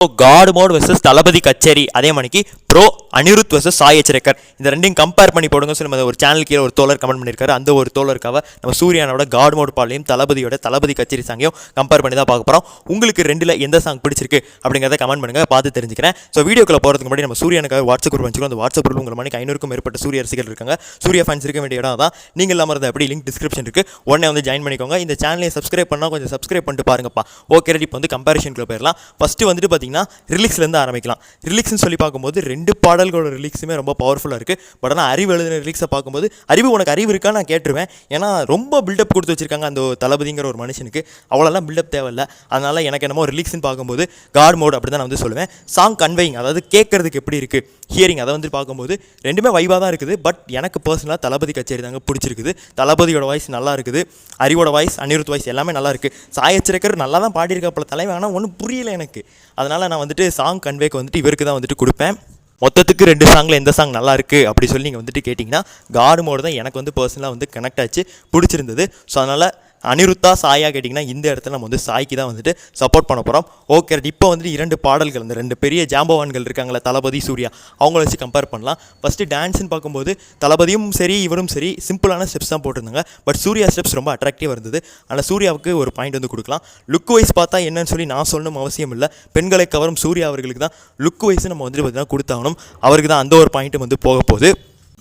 God mode versus தளபதி கச்சேரி அதே மணிக்கு ப்ரோ அனிருத் வெர்சஸ் சாய் அச்சரேக்கர் இந்த ரெண்டையும் கம்பேர் பண்ணி போடுங்க சொல்லி நம்ம ஒரு சேனல் கீழே ஒரு தோழர் கமெண்ட் பண்ணியிருக்காரு. அந்த ஒரு தோழருக்காக நம்ம சூர்யானோட காட் மோட் பாலையும் தளபதியோட தளபதி கச்சேரி சாங்கையும் கம்பேர் பண்ணி தான் பார்க்க போகிறோம். உங்களுக்கு ரெண்டில் எந்த சாங் பிடிச்சிருக்கு அப்படிங்கிறத கமெண்ட் பண்ணுங்கள், பார்த்து தெரிஞ்சுக்கிறேன். ஸோ வீடியோக்குள்ள போகிறதுக்கு முன்னாடி நம்ம சூர்யானுக்காக வாட்ஸ்அப் குரூப் வச்சுக்கோ. அந்த வாட்ஸ்அப் குரூப் உங்கள் மணிக்கு 500க்கும் மேற்பட்ட சூர்யா ரசிகர்கள் இருக்காங்க. சூர்யா ஃபேன்ஸ் இருக்க வேண்டிய இடம் தான். நீங்கள் இல்லாமல் இருந்தால் எப்படி லிங்க் டிஸ்கிரிப்ஷன் இருக்குது, உடனே வந்து ஜாயின் பண்ணிக்கோங்க. இந்த சேனலை சப்ஸ்கிரைப் பண்ணால் கொஞ்சம் சப்ஸ்கிரைப் பண்ணிட்டு பாருங்கப்பா. ஓகே ரெடி, இப்போ வந்து கம்பேரிஷனுக்குள்ள போயிடலாம். ஃபஸ்ட்டு வந்துட்டு பார்த்தீங்கன்னா ரிலீக்ஸ்லேருந்து ஆரம்பிக்கலாம். ரிலீக்ஸ்னு சொல்லி பார்க்கும்போது ரெண்டு பாடல்களோட ரிலீக்ஸுமே ரொம்ப பவர்ஃபுல்லாக இருக்குது. பட் ஆனால் அறிவு எழுதின ரிலீக்ஸை பார்க்கும்போது அறிவு உனக்கு அறிவு இருக்கான்னு நான் கேட்டுருவேன். ஏன்னா ரொம்ப பில்டப் கொடுத்து வச்சிருக்காங்க அந்த தளபதிங்கிற ஒரு மனுஷனுக்கு. அவ்வளோலாம் பில்டப் தேவையில்லை. அதனால் எனக்கு என்னமோ ரிலீக்ஸ்னு பார்க்கும்போது காட் மோட் அப்படி தான் நான் வந்து சொல்லுவேன். சாங் கன்வேயிங், அதாவது கேட்கறதுக்கு எப்படி இருக்குது, ஹியரிங், அதை வந்து பார்க்கும்போது ரெண்டுமே வைபாக தான் இருக்குது. பட் எனக்கு பர்சனலாக தளபதி கச்சேரி தாங்க பிடிச்சிருக்குது. தளபதியோட வாய்ஸ் நல்லா இருக்குது, அறிவோட வாய்ஸ், அனிருத் வாய்ஸ் எல்லாமே நல்லா இருக்குது. சாய் அச்சரேக்கர் நல்லா தான் பாடியிருக்காப்புல தலைவன், ஆனால் ஒன்றும் புரியல எனக்கு. அதனால் நான் வந்துட்டு சாங் கன்வேக்கு வந்துட்டு இவருக்கு தான் வந்துட்டு கொடுப்பேன். மொத்தத்துக்கு 2 சாங்கில் எந்த சாங் நல்லா இருக்குது அப்படி சொல்லி நீங்கள் வந்துட்டு கேட்டிங்கன்னா காட் மோட் தான் எனக்கு வந்து பர்சனலாக வந்து கனெக்ட் ஆச்சு, பிடிச்சிருந்தது. ஸோ அதனால் அனிருத்தா சாயா கேட்டிங்கன்னா இந்த இடத்துல நம்ம வந்து சாய்க்கு தான் வந்துட்டு சப்போர்ட் பண்ண போகிறோம். ஓகே, இப்போ வந்துட்டு 2 பாடல்கள், அந்த 2 பெரிய ஜாம்பவான்கள் இருக்காங்களே தளபதி சூர்யா, அவங்கள வச்சு கம்பேர் பண்ணலாம். ஃபஸ்ட்டு டான்ஸ்னு பார்க்கும்போது தளபதியும் சரி இவரும் சரி சிம்பிளான ஸ்டெப்ஸ் தான் போட்டிருந்தாங்க. பட் சூர்யா ஸ்டெப்ஸ் ரொம்ப அட்ராக்டிவாக இருந்தது. ஆனால் சூர்யாவுக்கு ஒரு பாயிண்ட் வந்து கொடுக்கலாம். லுக் வைஸ் பார்த்தா என்னன்னு சொல்லி நான் சொல்லணும் அவசியம் இல்லை. பெண்களை கவரும் சூர்யா அவர்களுக்கு தான் லுக் வைஸ் நம்ம வந்துட்டு பார்த்தீங்கன்னா கொடுத்தாகணும். அவருக்கு தான் அந்த ஒரு பாயிண்ட்டும் வந்து போக போகுது.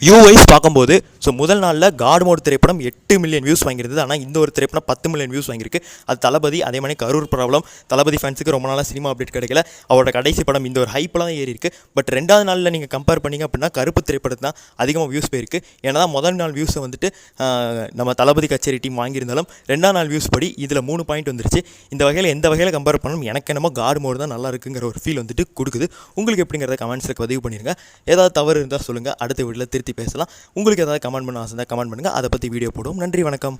வியூ வைஸ் பார்க்கும்போது ஸோ முதல் நாளில் காட் மோட் திரைப்படம் 8 மில்லியன் வியூஸ் வாங்கியிருந்தது. ஆனால் இந்த ஒரு திரைப்படம் 10 மில்லியன் வியூஸ் வாங்கியிருக்கு. அது தளபதி. அதே மாதிரி கரூர் ப்ராப்ளம். தளபதி ஃபேன்ஸுக்கு ரொம்ப நாளாக சினிமா அப்டேட் கிடைக்கல. அவரோட கடைசி படம் இந்த ஒரு ஹைப்பெலாம் தான் ஏறி இருக்குது. பட் 2வது நாளில் நீங்கள் கம்பேர் பண்ணிங்க அப்படின்னா கருப்பு திரைப்படத்து தான் அதிகமாக வியூஸ் போயிருக்கு. ஏன்னா தான் முதல் நாள் வியூஸை வந்துட்டு நம்ம தளபதி கச்சேரி டீம் வாங்கியிருந்தாலும் 2ஆம் நாள் வியூஸ் படி இதில் 3 பாயிண்ட் வந்துருச்சு. இந்த வகையில் எந்த வகையில் கம்பேர் பண்ணணும் எனக்கு என்னமோ காட் மோட் தான் நல்லா இருக்குங்கிற ஒரு ஃபீல் வந்துட்டு கொடுக்குது. உங்களுக்கு எப்படிங்கிறத கமெண்ட்ஸில் பதிவு பண்ணிடுங்க. ஏதாவது தவறு இருந்தால் சொல்லுங்கள், அடுத்த வீட்டில் திருத்தி பேசலாம். உங்களுக்கு ஏதாவது கமெண்ட் பண்ண ஆசை தான் கமெண்ட் பண்ணுங்கள், அதை பற்றி வீடியோ போடுவோம். நன்றி, வணக்கம்.